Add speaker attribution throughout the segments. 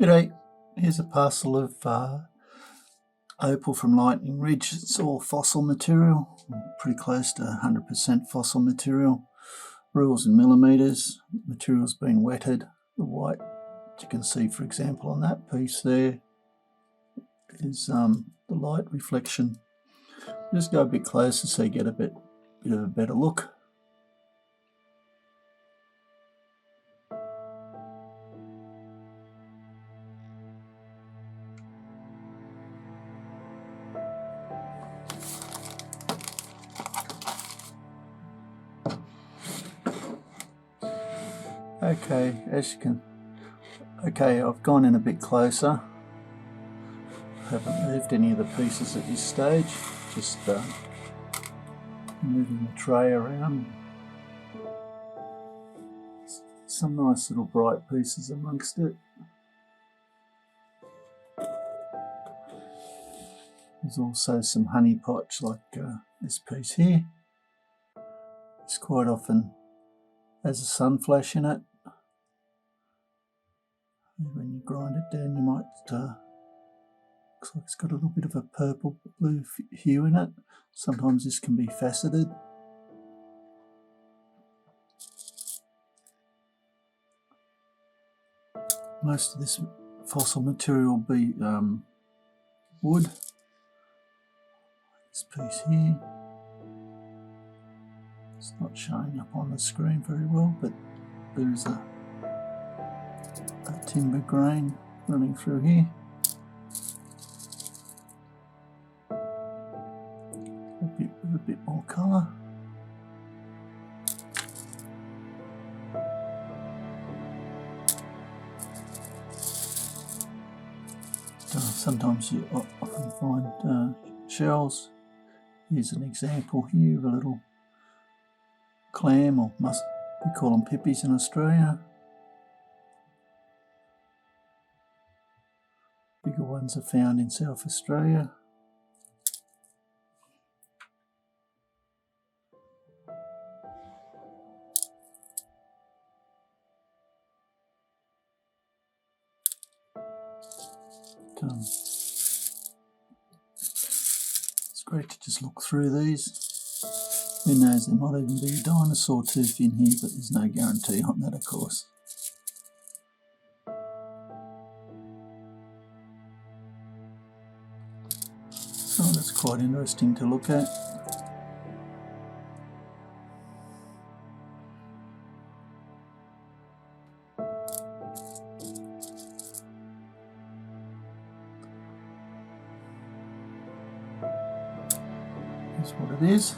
Speaker 1: G'day, here's a parcel of opal from Lightning Ridge. It's all fossil material, pretty close to 100% fossil material. Rules in millimetres, material's been wetted. The white, you can see for example on that piece there, is the light reflection. Just go a bit closer so you get a bit of a better look. Okay, I've gone in a bit closer. Haven't moved any of the pieces at this stage, just moving the tray around. Some nice little bright pieces amongst it. There's also some honey pots like this piece here. It's quite often has a sun flash in it. When you grind it down, you might looks like it's got a little bit of a purple blue hue in it. Sometimes this can be faceted. Most of this fossil material will be wood. This piece here, it's not showing up on the screen very well, but there's a timber grain running through here. A bit more colour. Sometimes you often find shells. Here's an example here of a little clam, or we call them pippies in Australia. Bigger ones are found in South Australia. It's great to just look through these. Who knows, there might even be a dinosaur tooth in here, but there's no guarantee on that, of course. So that's quite interesting to look at. That's what it is.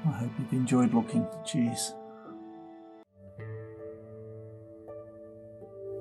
Speaker 1: I hope you've enjoyed looking. Cheers.